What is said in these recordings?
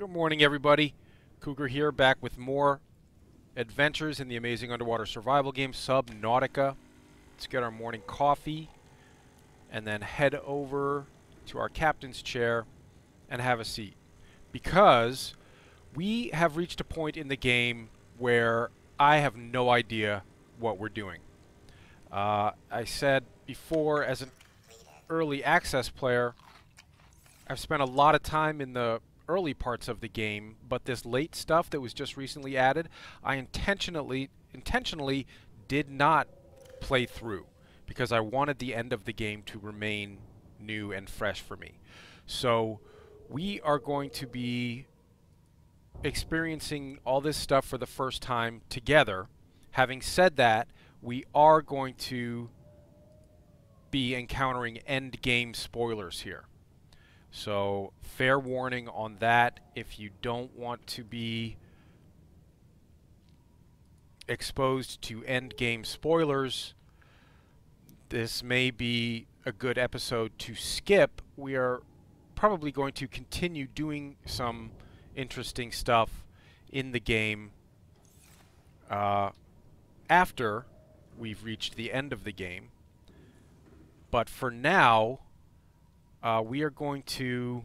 Good morning, everybody. Cougar here, back with more adventures in the amazing underwater survival game, Subnautica. Let's get our morning coffee and then head over to our captain's chair and have a seat. Because we have reached a point in the game where I have no idea what we're doing. I said before, as an early access player, I've spent a lot of time in the early parts of the game, but this late stuff that was just recently added, I intentionally did not play through because I wanted the end of the game to remain new and fresh for me. So we are going to be experiencing all this stuff for the first time together. Having said that, we are going to be encountering end game spoilers here. So, fair warning on that. If you don't want to be exposed to end game spoilers, this may be a good episode to skip. We are probably going to continue doing some interesting stuff in the game after we've reached the end of the game. But for now, we are going to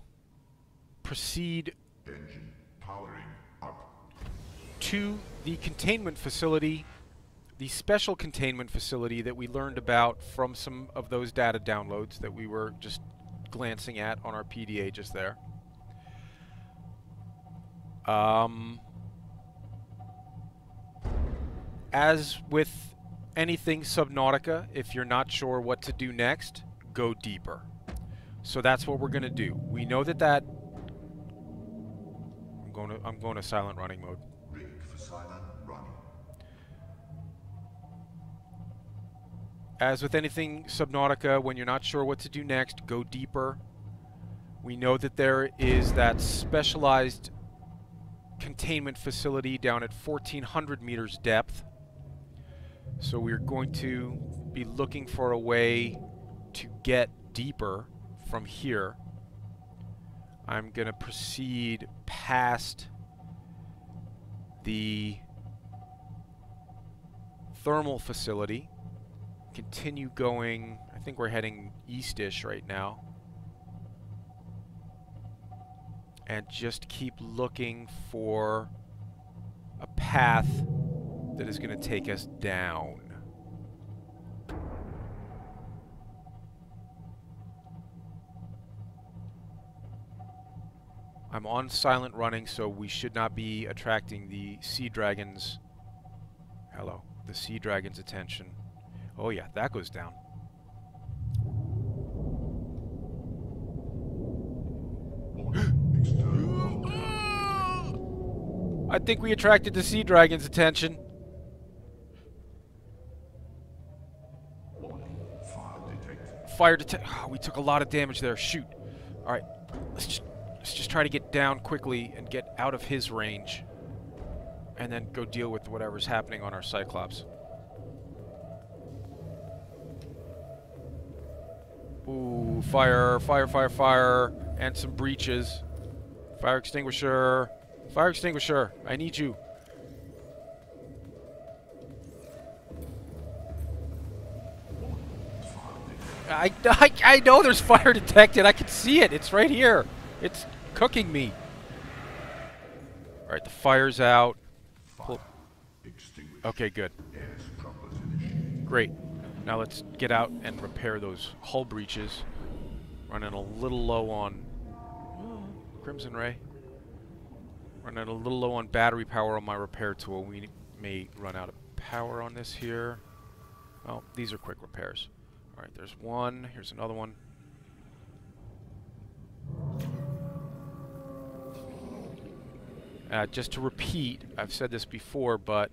proceed to the containment facility, the special containment facility that we learned about from some of those data downloads that we were just glancing at on our PDA just there. As with anything Subnautica, if you're not sure what to do next, go deeper. So that's what we're going to do. We know that I'm going to silent running mode. Rig for silent running. As with anything Subnautica, when you're not sure what to do next, go deeper. We know that there is that specialized containment facility down at 1,400 meters depth. So we're going to be looking for a way to get deeper from here. I'm going to proceed past the thermal facility, continue going. I think we're heading eastish right now, and just keep looking for a path that is going to take us down. I'm on silent running, so we should not be attracting the sea dragons. Hello, the sea dragon's attention. Oh yeah, that goes down. I think we attracted the sea dragon's attention. Fire detect. Oh, we took a lot of damage there. Shoot. All right, let's just try to get down quickly and get out of his range, and then go deal with whatever's happening on our Cyclops. Ooh, fire, fire, fire, fire, and some breaches. Fire extinguisher. Fire extinguisher, I need you. I know there's fire detected. I can see it. It's right here. It's cooking me. All right, the fire's out. Fire okay, good. Great. Now let's get out and repair those hull breaches. Running a little low on Crimson Ray. Running a little low on battery power on my repair tool. We may run out of power on this here. Oh, these are quick repairs. All right, there's one. Here's another one. Just to repeat, I've said this before, but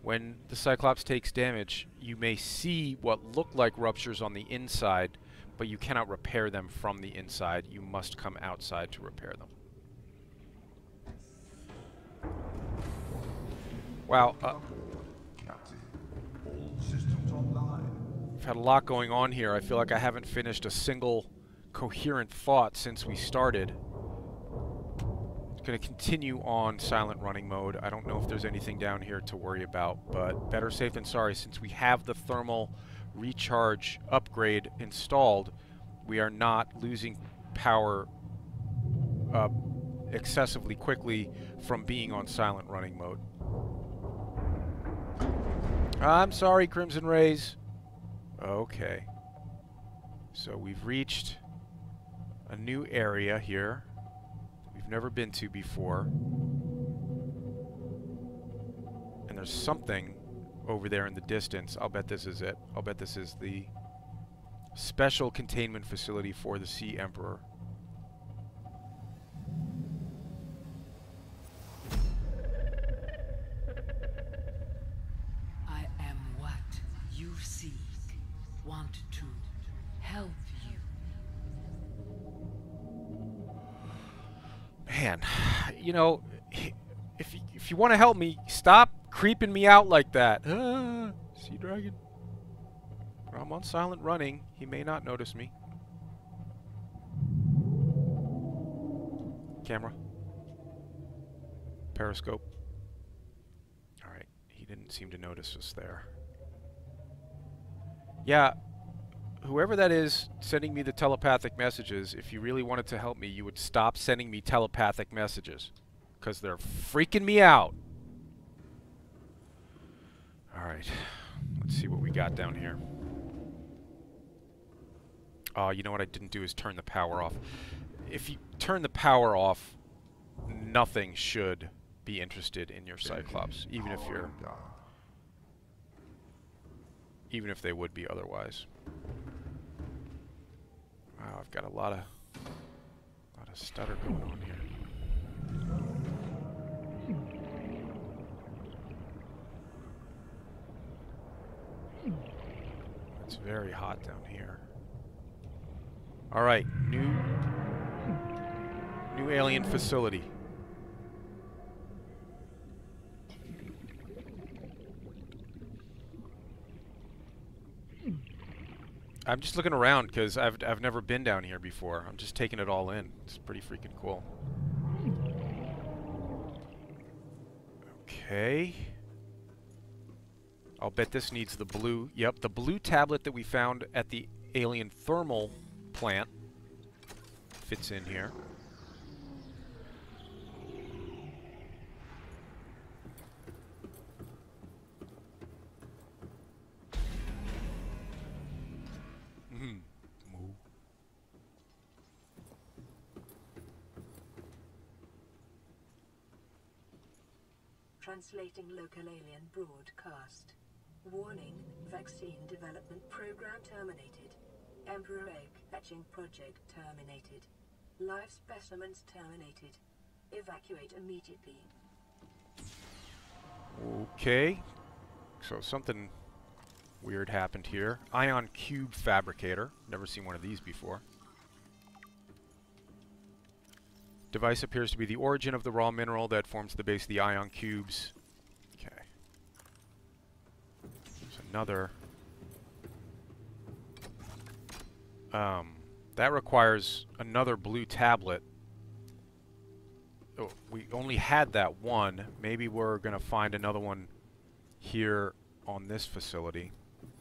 when the Cyclops takes damage, you may see what look like ruptures on the inside, but you cannot repair them from the inside. You must come outside to repair them. Wow. I've had a lot going on here. I feel like I haven't finished a single coherent thought since we started. going to continue on silent running mode. I don't know if there's anything down here to worry about, but better safe than sorry. Since we have the thermal recharge upgrade installed, we are not losing power excessively quickly from being on silent running mode. I'm sorry, Crimson Rays. Okay. So we've reached a new area here we've never been to before. And there's something over there in the distance. I'll bet this is it. I'll bet this is the special containment facility for the Sea Emperor. I am what you seek. Want to help you. Man, you know, if you want to help me, stop creeping me out like that. Sea Dragon. I'm on silent running. He may not notice me. Camera. Periscope. Alright, he didn't seem to notice us there. Yeah, whoever that is sending me the telepathic messages, if you really wanted to help me, you would stop sending me telepathic messages. Because they're freaking me out. Alright, let's see what we got down here. Oh, you know what I didn't do is turn the power off. If you turn the power off, nothing should be interested in your Cyclops, even if you're... even if they would be otherwise. Wow, I've got a lot of stutter going on here. It's very hot down here. All right, new alien facility. I'm just looking around because I've never been down here before. I'm just taking it all in. It's pretty freaking cool. Okay. I'll bet this needs the blue. Yep, the blue tablet that we found at the alien thermal plant fits in here. Translating local alien broadcast. Warning, vaccine development program terminated. Emperor egg hatching project terminated. Live specimens terminated. Evacuate immediately. Okay. So something weird happened here. Ion cube fabricator. Never seen one of these before. Device appears to be the origin of the raw mineral that forms the base of the ion cubes. Okay. There's another. That requires another blue tablet. Oh, we only had that one. Maybe we're going to find another one here on this facility.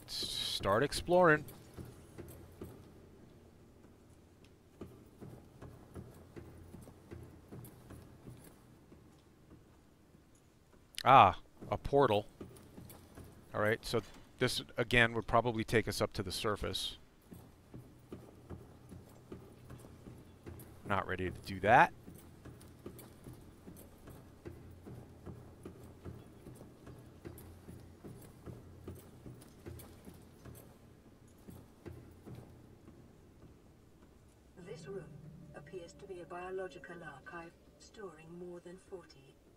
Let's start exploring. Ah, a portal. Alright, so this, again, would probably take us up to the surface. Not ready to do that. This room appears to be a biological archive storing more than 40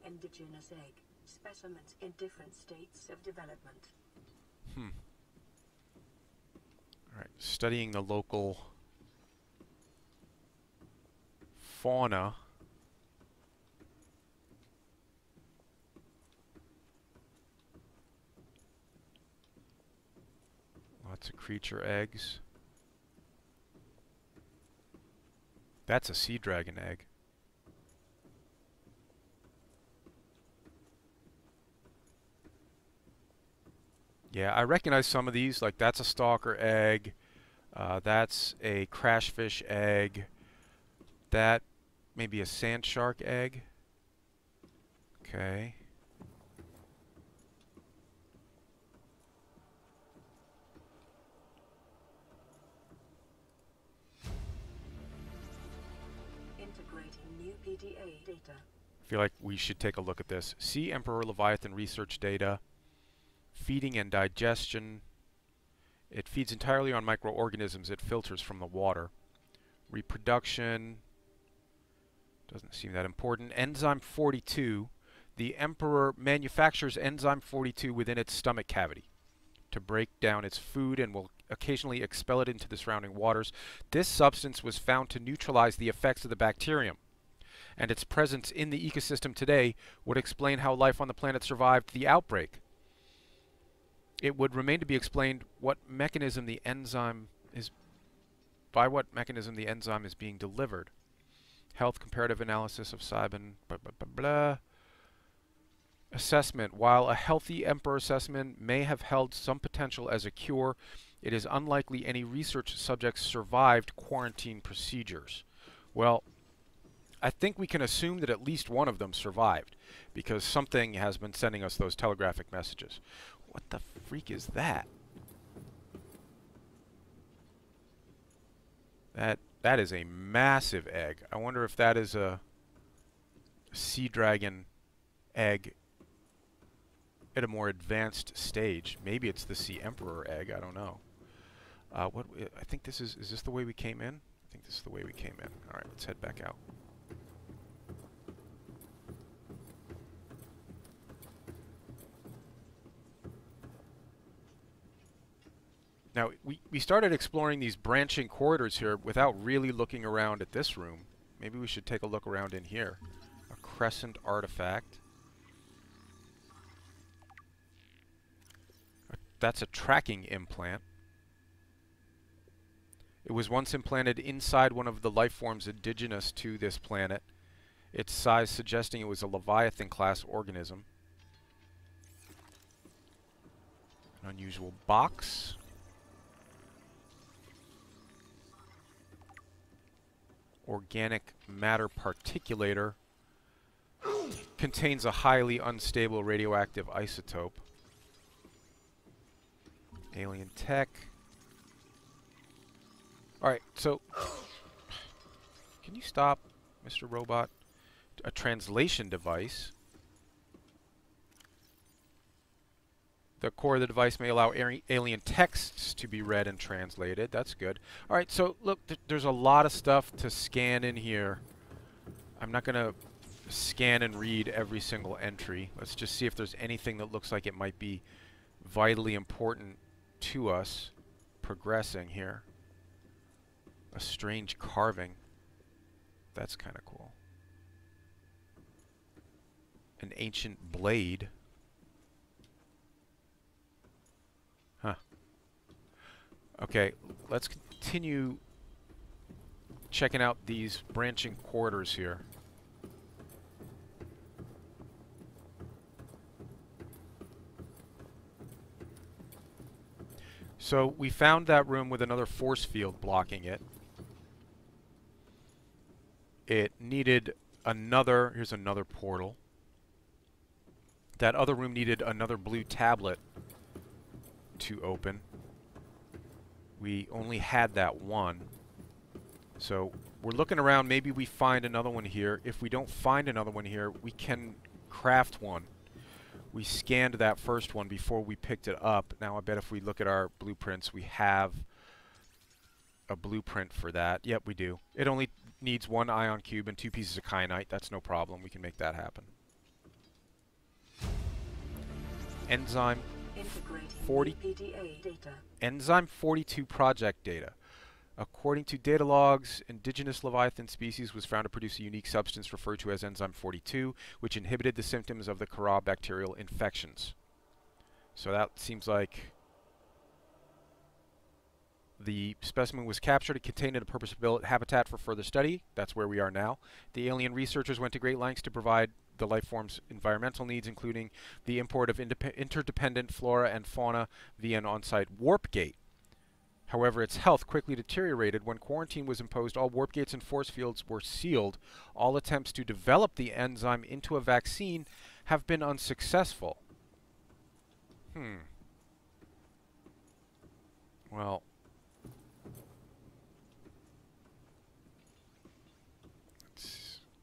indigenous egg specimens in different states of development. Alright, studying the local fauna. Lots of creature eggs. That's a sea dragon egg. Yeah, I recognize some of these. Like, that's a stalker egg. That's a crashfish egg. That may be a sand shark egg. Okay. Integrating new PDA data. I feel like we should take a look at this. See Emperor Leviathan research data. Feeding and digestion. It feeds entirely on microorganisms it filters from the water. Reproduction. Doesn't seem that important. Enzyme 42. The Emperor manufactures enzyme 42 within its stomach cavity to break down its food and will occasionally expel it into the surrounding waters. This substance was found to neutralize the effects of the bacterium, and its presence in the ecosystem today would explain how life on the planet survived the outbreak. It would remain to be explained what mechanism the enzyme is, by what mechanism the enzyme is being delivered. Health comparative analysis of Cybin, blah, blah, blah, blah. Assessment. While a healthy Emperor specimen may have held some potential as a cure, it is unlikely any research subjects survived quarantine procedures. Well, I think we can assume that at least one of them survived, because something has been sending us those telegraphic messages. What the freak is that? That is a massive egg. I wonder if that is a sea dragon egg at a more advanced stage. Maybe it's the Sea Emperor egg. I don't know. I think this is this the way we came in? I think this is the way we came in. All right, let's head back out. Now, we started exploring these branching corridors here without really looking around at this room. Maybe we should take a look around in here. A crescent artifact. That's a tracking implant. It was once implanted inside one of the life forms indigenous to this planet, its size suggesting it was a Leviathan-class organism. An unusual box. Organic matter particulator. Contains a highly unstable radioactive isotope. Alien tech. Alright, so can you stop, Mr. Robot? A translation device. The core of the device may allow alien texts to be read and translated. That's good. Alright, so look, there's a lot of stuff to scan in here. I'm not going to scan and read every single entry. Let's just see if there's anything that looks like it might be vitally important to us progressing here. A strange carving. That's kind of cool. An ancient blade. Huh. Okay, let's continue checking out these branching corridors here. So we found that room with another force field blocking it. It needed another, here's another portal. That other room needed another blue tablet to open. We only had that one. So we're looking around, maybe we find another one here. If we don't find another one here, we can craft one. We scanned that first one before we picked it up. Now I bet if we look at our blueprints, we have a blueprint for that. Yep, we do. It only needs one ion cube and 2 pieces of kyanite. That's no problem. We can make that happen. Enzyme 40. Enzyme 42 project data. According to data logs, indigenous Leviathan species was found to produce a unique substance referred to as enzyme 42, which inhibited the symptoms of the Kharaa bacterial infections. So that seems like The specimen was captured and contained in a purpose-built habitat for further study. That's where we are now. The alien researchers went to great lengths to provide the life form's environmental needs, including the import of interdependent flora and fauna via an on-site warp gate. However, its health quickly deteriorated. When quarantine was imposed, all warp gates and force fields were sealed. All attempts to develop the enzyme into a vaccine have been unsuccessful. Well,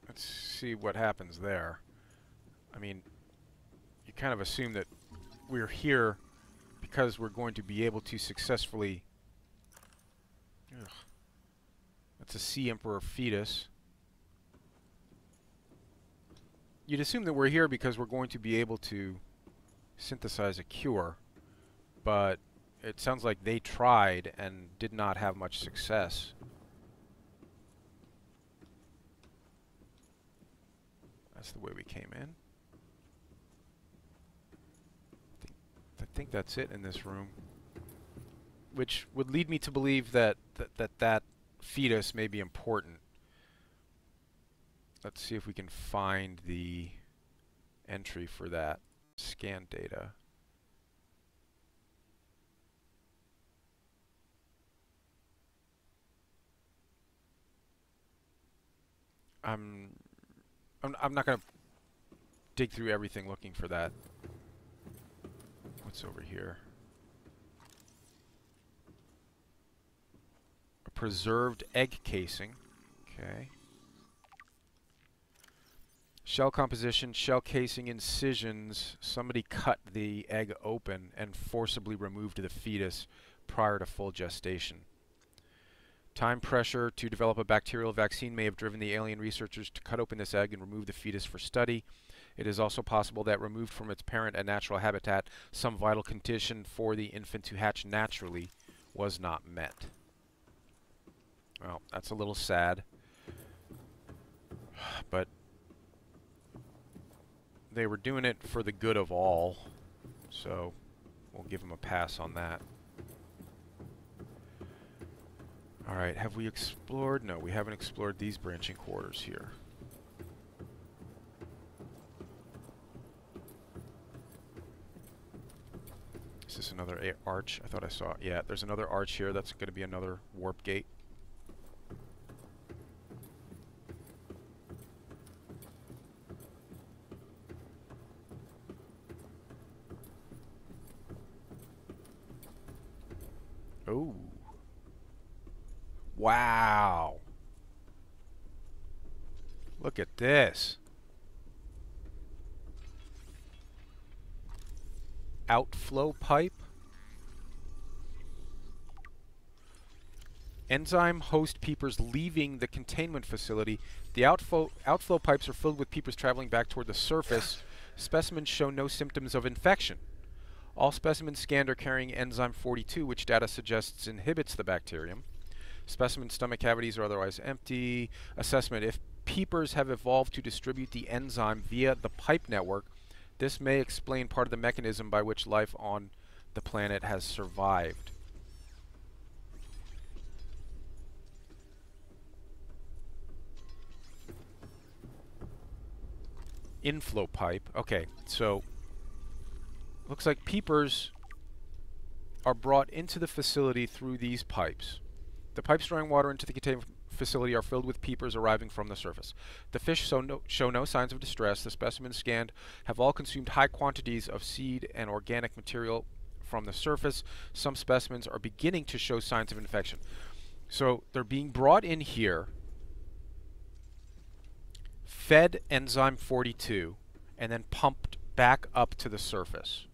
let's see what happens there. I mean, you kind of assume that we're here because we're going to be able to successfully... Ugh. That's a Sea Emperor fetus. You'd assume that we're here because we're going to be able to synthesize a cure, but it sounds like they tried and did not have much success. That's the way we came in. I think that's it in this room. Which would lead me to believe that that fetus may be important. Let's see if we can find the entry for that. Scan data. I'm not going to dig through everything looking for that. What's over here? A preserved egg casing. Okay. Shell composition, shell casing, incisions. Somebody cut the egg open and forcibly removed the fetus prior to full gestation. Time pressure to develop a bacterial vaccine may have driven the alien researchers to cut open this egg and remove the fetus for study. It is also possible that removed from its parent and natural habitat, some vital condition for the infant to hatch naturally was not met. Well, that's a little sad. But they were doing it for the good of all, so we'll give them a pass on that. Alright, have we explored? No, we haven't explored these branching quarters here. Is this another arch? I thought I saw it. Yeah, there's another arch here. That's going to be another warp gate. Oh. Wow. Look at this. Outflow pipe. Enzyme host peepers leaving the containment facility. The outflow pipes are filled with peepers traveling back toward the surface. Specimens show no symptoms of infection. All specimens scanned are carrying enzyme 42, which data suggests inhibits the bacterium. Specimen stomach cavities are otherwise empty. Assessment: if peepers have evolved to distribute the enzyme via the pipe network, this may explain part of the mechanism by which life on the planet has survived. Inflow pipe. Okay, so looks like peepers are brought into the facility through these pipes. The pipes drawing water into the containment facility are filled with peepers arriving from the surface. The fish show no signs of distress. The specimens scanned have all consumed high quantities of seed and organic material from the surface. Some specimens are beginning to show signs of infection. So they're being brought in here, fed enzyme 42, and then pumped back up to the surface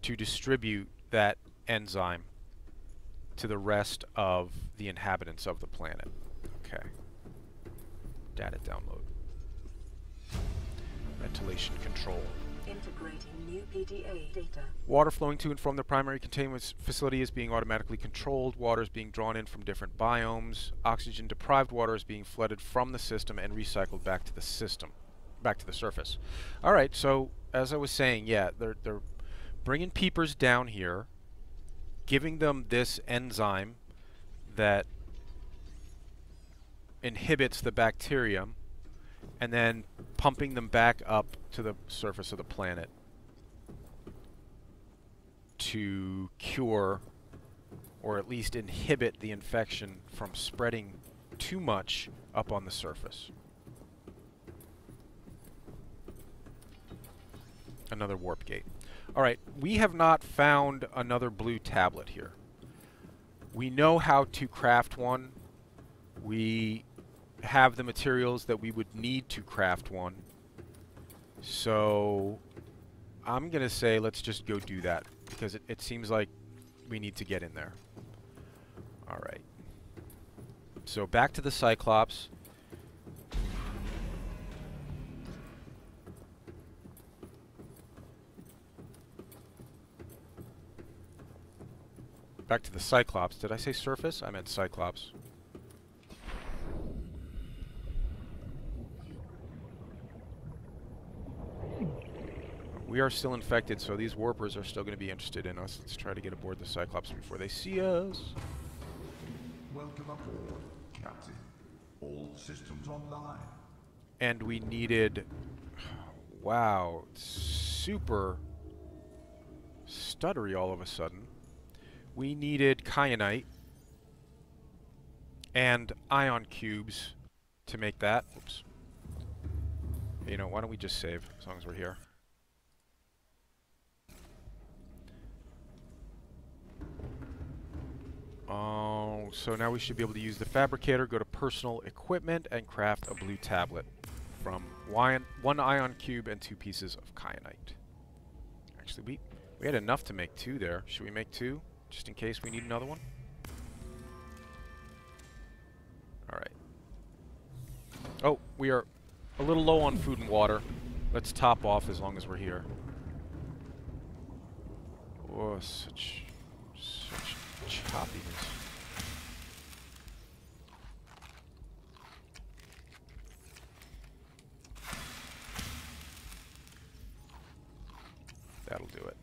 to distribute that enzyme to the rest of the inhabitants of the planet. Okay. Data download. Ventilation control. Integrating new PDA data. Water flowing to and from the primary containment facility is being automatically controlled. Water is being drawn in from different biomes. Oxygen-deprived water is being flooded from the system and recycled back to the system, back to the surface. All right, so as I was saying, yeah, they're bringing peepers down here. giving them this enzyme that inhibits the bacterium, and then pumping them back up to the surface of the planet to cure or at least inhibit the infection from spreading too much up on the surface. Another warp gate. Alright, we have not found another blue tablet here. We know how to craft one. We have the materials that we would need to craft one. So I'm going to say let's just go do that, because it seems like we need to get in there. Alright. So back to the Cyclops. Back to the Cyclops. Did I say surface? I meant Cyclops. We are still infected, so these warpers are still going to be interested in us. Let's try to get aboard the Cyclops before they see us. Welcome aboard, Captain. All systems online. And we needed... Wow. Super stuttery all of a sudden. We needed kyanite and ion cubes to make that. Oops. You know, why don't we just save as long as we're here? Oh, so now we should be able to use the fabricator, go to personal equipment, and craft a blue tablet from one ion cube and 2 pieces of kyanite. Actually, we had enough to make 2 there. Should we make 2? Just in case we need another one? Alright. Oh, we are a little low on food and water. Let's top off as long as we're here. Oh, such choppiness. That'll do it.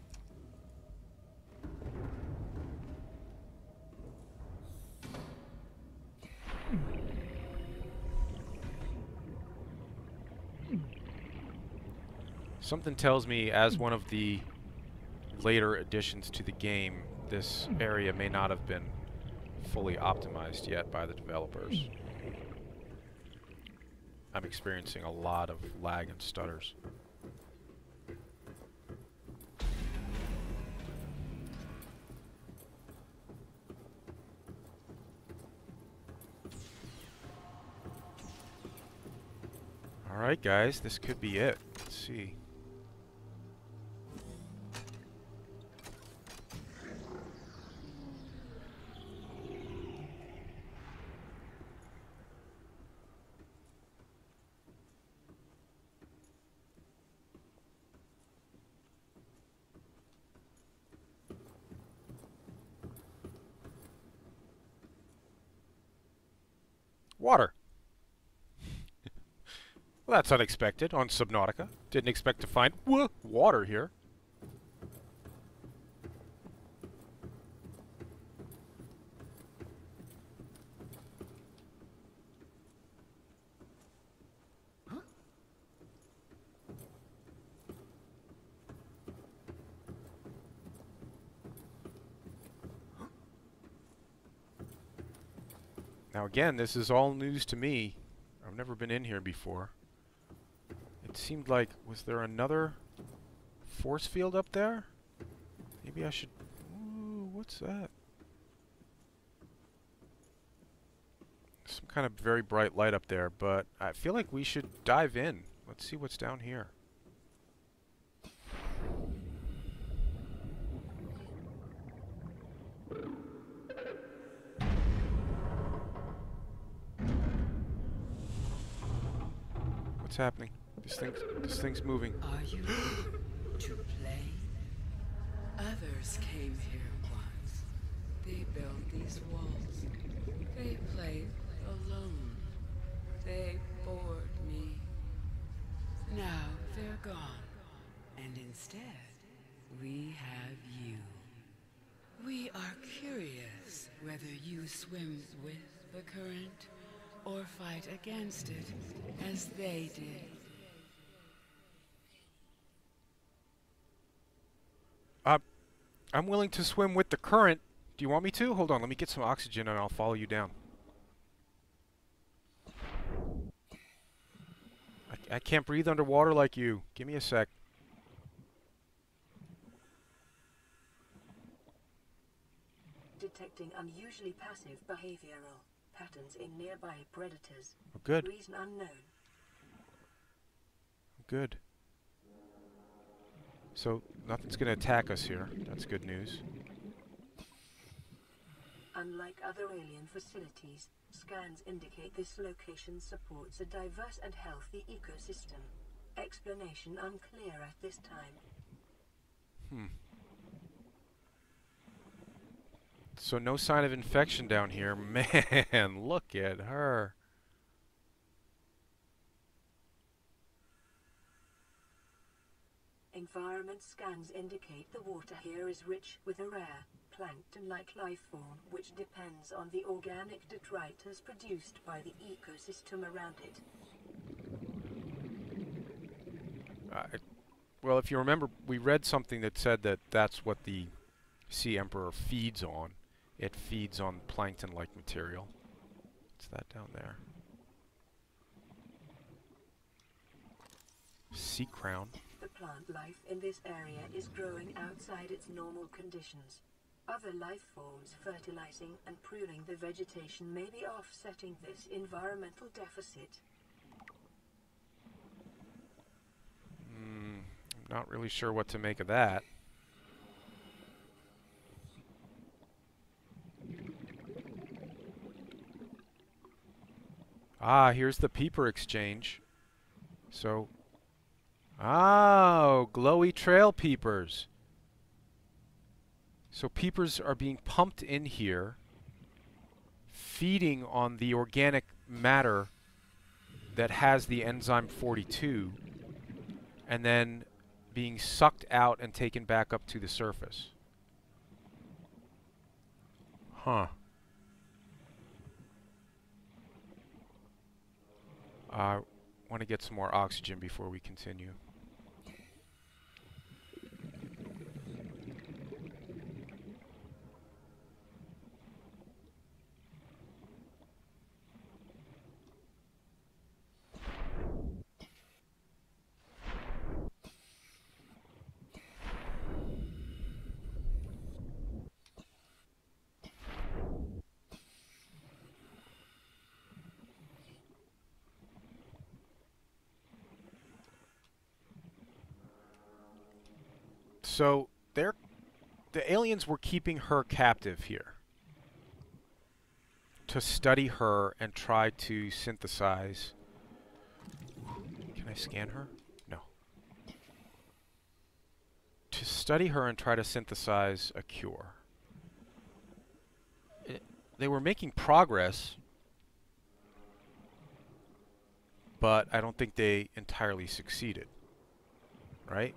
Something tells me, as one of the later additions to the game, this area may not have been fully optimized yet by the developers. I'm experiencing a lot of lag and stutters. Alright guys, this could be it. Let's see. Water. Well, that's unexpected on Subnautica. Didn't expect to find water here. Now again, this is all news to me. I've never been in here before. It seemed like, was there another force field up there? Maybe I should... Ooh, what's that? Some kind of very bright light up there, but I feel like we should dive in. Let's see what's down here. What's happening? This thing's moving. Are you here to play? Others came here once. They built these walls. They played alone. They bored me. Now they're gone. And instead, we have you. We are to swim with the current or fight against it as they did? I'm willing to swim with the current. Do you want me to? Hold on, let me get some oxygen and I'll follow you down. I can't breathe underwater like you. Give me a sec. Detecting unusually passive behavioral patterns in nearby predators. Oh, good. Reason unknown. Good. So, nothing's going to attack us here. That's good news. Unlike other alien facilities, scans indicate this location supports a diverse and healthy ecosystem. Explanation unclear at this time. So no sign of infection down here. Man, look at her. Environment scans indicate the water here is rich with a rare, plankton-like life form which depends on the organic detritus produced by the ecosystem around it. Well, if you remember, we read something that said that that's what the Sea Emperor feeds on. It feeds on plankton-like material. What's that down there? Sea crown. The plant life in this area is growing outside its normal conditions. Other life forms fertilizing and pruning the vegetation may be offsetting this environmental deficit. I'm not really sure what to make of that. Ah, here's the peeper exchange. So, oh, glowy trail peepers. So peepers are being pumped in here, feeding on the organic matter that has the enzyme 42, and then being sucked out and taken back up to the surface. Huh. I want to get some more oxygen before we continue. So the aliens were keeping her captive here to study her and try to synthesize. Can I scan her? No. To study her and try to synthesize a cure. They were making progress, but I don't think they entirely succeeded. Right?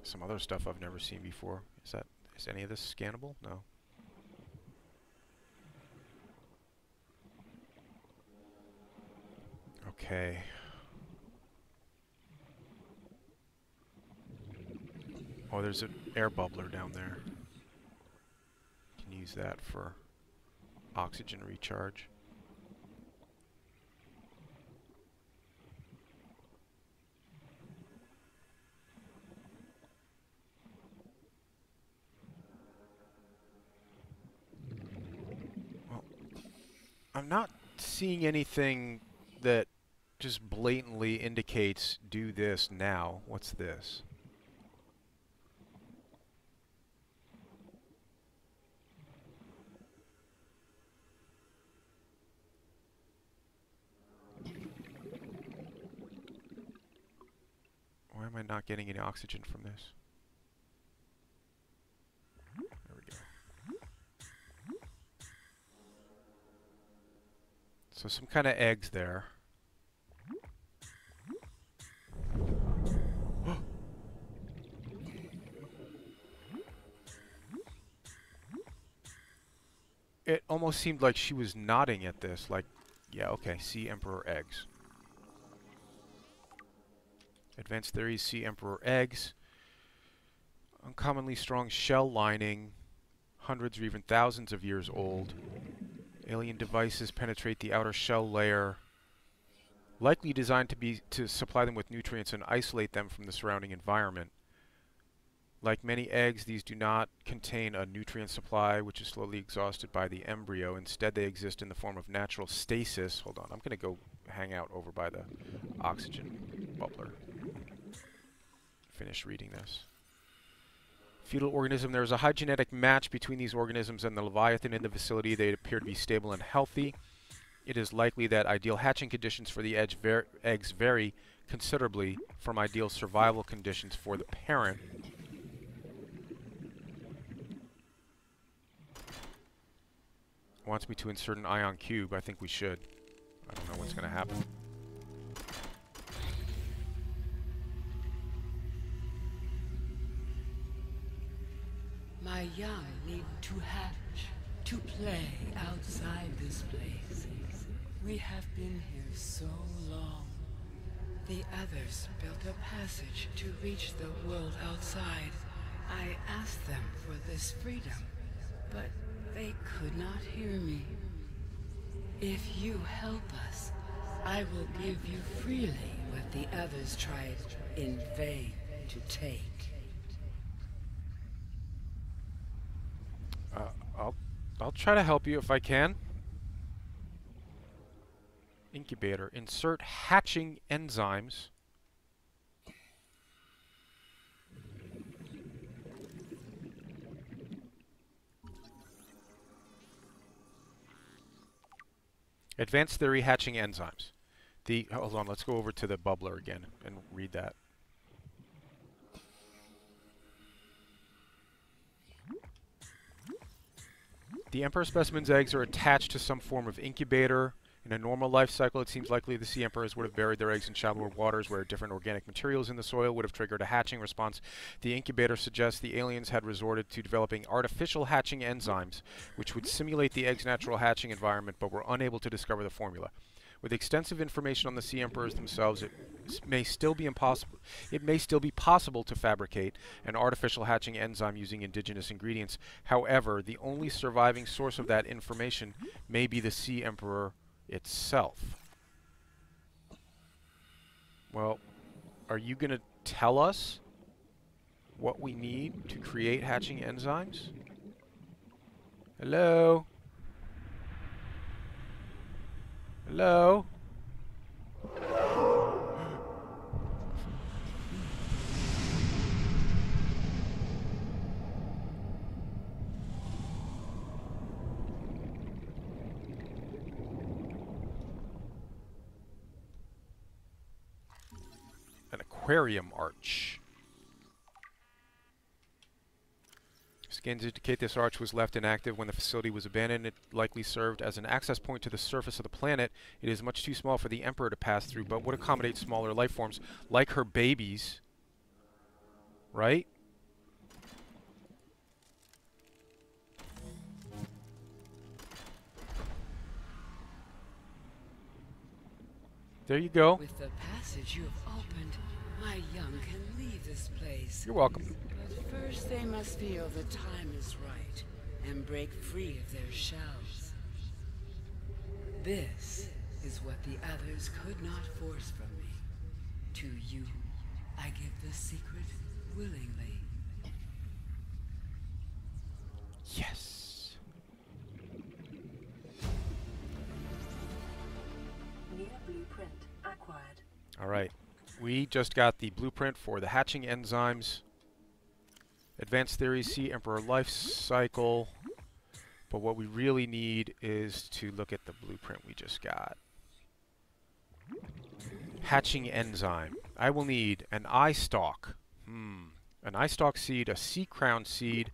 Some other stuff I've never seen before. Is any of this scannable? No. Okay. Oh, there's an air bubbler down there. Can use that for oxygen recharge. I'm not seeing anything that just blatantly indicates do this now. What's this? Why am I not getting any oxygen from this? There we go. So some kind of eggs there. It almost seemed like she was nodding at this, like, yeah, okay, sea emperor eggs. Advanced theories, sea emperor eggs. Uncommonly strong shell lining, hundreds or even thousands of years old. Alien devices penetrate the outer shell layer, likely designed to supply them with nutrients and isolate them from the surrounding environment. Like many eggs, these do not contain a nutrient supply, which is slowly exhausted by the embryo. Instead, they exist in the form of natural stasis. Hold on, I'm going to go hang out over by the oxygen bubbler. Finish reading this. Fetal organism. There is a high genetic match between these organisms and the Leviathan in the vicinity. They appear to be stable and healthy. It is likely that ideal hatching conditions for the eggs vary considerably from ideal survival conditions for the parent. Wants me to insert an ion cube. I think we should. I don't know what's going to happen. My young need to hatch, to play outside this place. We have been here so long. The others built a passage to reach the world outside. I asked them for this freedom, but they could not hear me. If you help us, I will give you freely what the others tried in vain to take. I'll try to help you if I can. Incubator. Insert hatching enzymes. Advanced theory hatching enzymes. Hold on, let's go over to the bubbler again and read that. The Emperor specimen's eggs are attached to some form of incubator. In a normal life cycle, it seems likely the sea emperors would have buried their eggs in shallower waters where different organic materials in the soil would have triggered a hatching response. The incubator suggests the aliens had resorted to developing artificial hatching enzymes, which would simulate the egg's natural hatching environment, but were unable to discover the formula. With extensive information on the sea emperors themselves, it may still be possible to fabricate an artificial hatching enzyme using indigenous ingredients. However, the only surviving source of that information may be the sea emperor itself. Well, are you going to tell us what we need to create hatching enzymes? Hello? Hello? An aquarium arch. Scans indicate this arch was left inactive when the facility was abandoned. It likely served as an access point to the surface of the planet. It is much too small for the Emperor to pass through, but would accommodate smaller life forms, like her babies. Right? There you go. With the passage you have opened, my young can leave this place. You're welcome. But first they must feel the time is right and break free of their shells. This is what the others could not force from me. To you, I give the secret willingly. Yes. New blueprint acquired. All right. We just got the blueprint for the hatching enzymes. Advanced theories, sea emperor life cycle. But what we really need is to look at the blueprint we just got. Hatching enzyme. I will need an eye stalk. An eye stalk seed, a sea crown seed,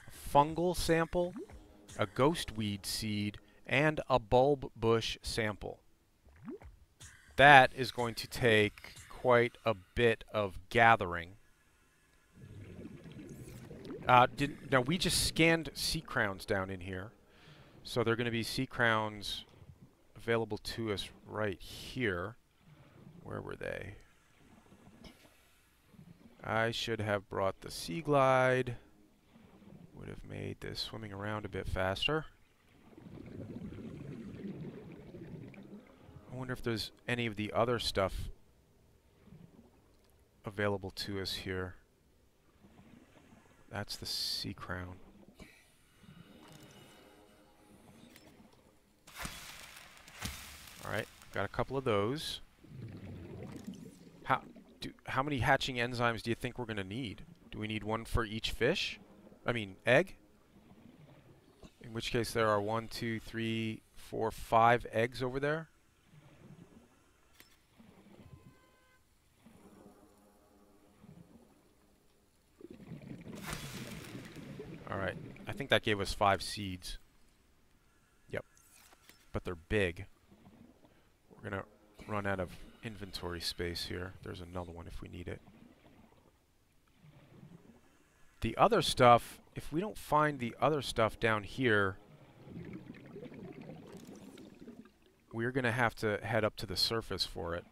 a fungal sample, a ghost weed seed, and a bulb bush sample. That is going to take quite a bit of gathering. Now we just scanned sea crowns down in here. So there are going to be sea crowns available to us right here. Where were they? I should have brought the Sea Glide. Would have made this swimming around a bit faster. I wonder if there's any of the other stuff available to us here. That's the Sea Crown. Alright, got a couple of those. How many hatching enzymes do you think we're going to need? Do we need one for each fish? I mean, egg? In which case there are 1, 2, 3, 4, 5 eggs over there. Alright, I think that gave us 5 seeds. Yep. But they're big. We're going to run out of inventory space here. There's another one if we need it. The other stuff, if we don't find the other stuff down here, we're going to have to head up to the surface for it.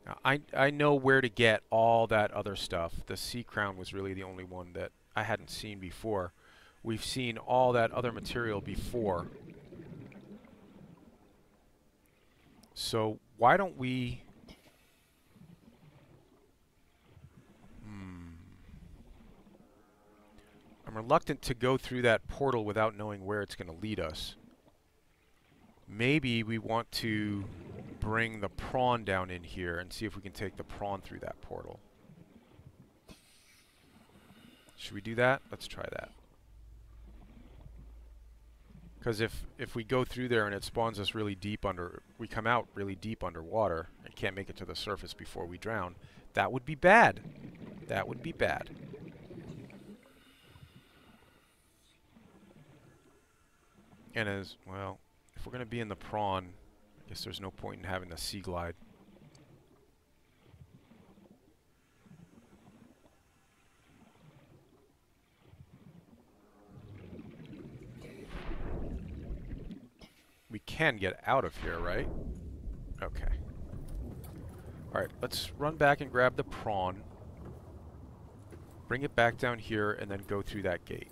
Now, I know where to get all that other stuff. The Sea Crown was really the only one that I hadn't seen before. We've seen all that other material before. So why don't we... I'm reluctant to go through that portal without knowing where it's going to lead us. Maybe we want to bring the prawn down in here and see if we can take the prawn through that portal. Should we do that? Let's try that. Because if we go through there and it spawns us really deep we come out really deep underwater and can't make it to the surface before we drown, that would be bad. That would be bad. And as, well, if we're going to be in the prawn, I guess there's no point in having the Sea Glide. We can get out of here, right? Okay. Alright, let's run back and grab the prawn. Bring it back down here and then go through that gate.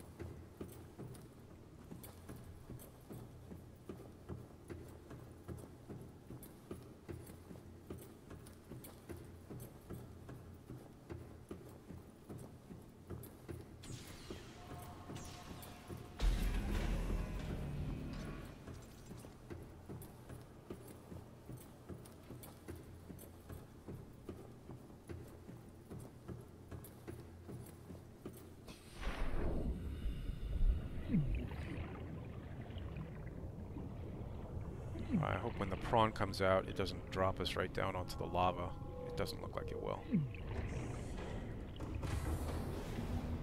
I hope when the prawn comes out, it doesn't drop us right down onto the lava. It doesn't look like it will.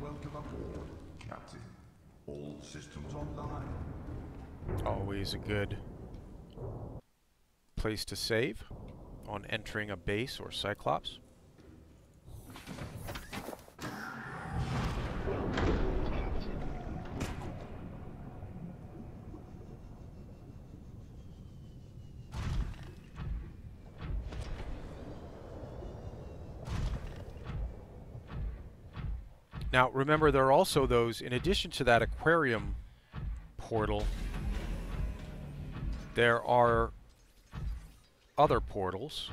Welcome aboard, Captain. All systems online. Always a good place to save on entering a base or Cyclops. Now, remember, there are also those, in addition to that aquarium portal, there are other portals.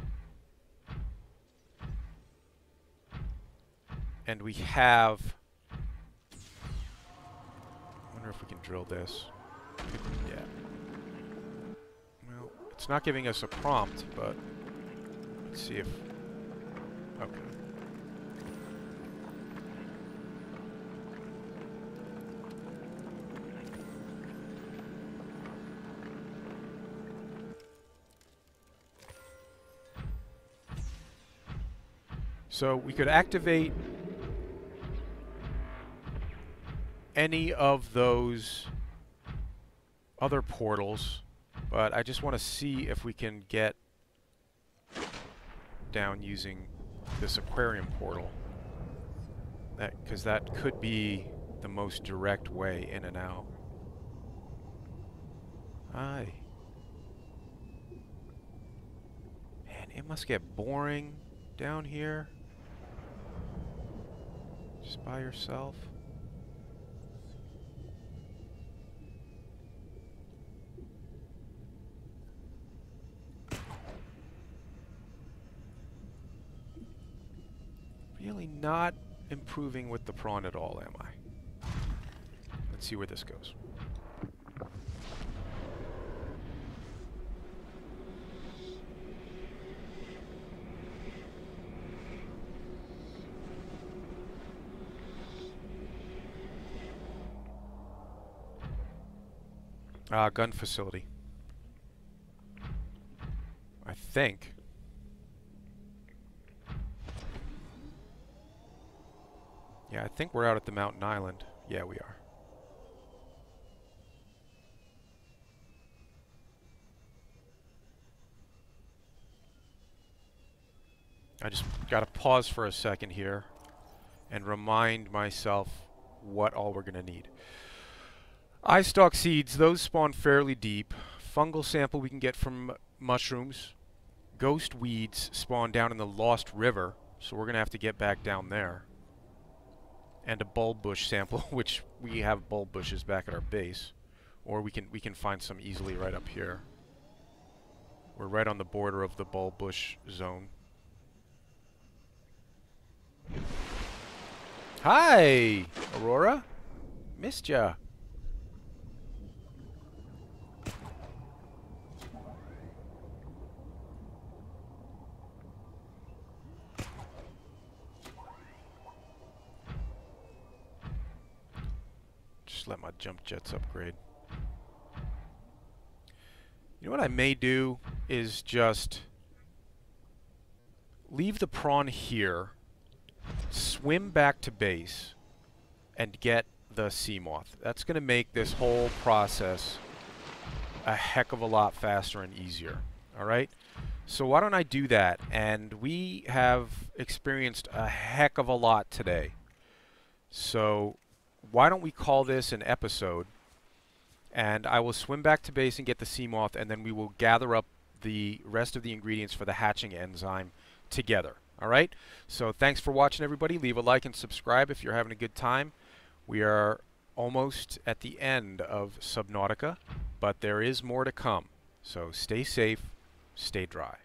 And we have... I wonder if we can drill this. Yeah. Well, it's not giving us a prompt, but let's see if... Okay. So we could activate any of those other portals, but I just want to see if we can get down using this aquarium portal. Because that could be the most direct way in and out. Hi. Man, it must get boring down here. Just by yourself. Really not improving with the prawn at all, am I? Let's see where this goes. Gun facility. I think. Yeah, I think we're out at the mountain island. Yeah, we are. I just gotta pause for a second here and remind myself what all we're gonna need. Eye stalk seeds, those spawn fairly deep. Fungal sample we can get from mushrooms. Ghost weeds spawn down in the Lost River, so we're gonna have to get back down there. And a bulb bush sample, which we have bulb bushes back at our base, or we can find some easily right up here. We're right on the border of the bulb bush zone. Hi, Aurora. Missed ya. Just let my jump jets upgrade. You know what I may do is just leave the prawn here, swim back to base, and get the sea moth. That's going to make this whole process a heck of a lot faster and easier. Alright? So why don't I do that? And we have experienced a heck of a lot today. So why don't we call this an episode, and I will swim back to base and get the sea moth, and then we will gather up the rest of the ingredients for the hatching enzyme together. Alright? So thanks for watching, everybody. Leave a like and subscribe if you're having a good time. We are almost at the end of Subnautica, but there is more to come. So stay safe, stay dry.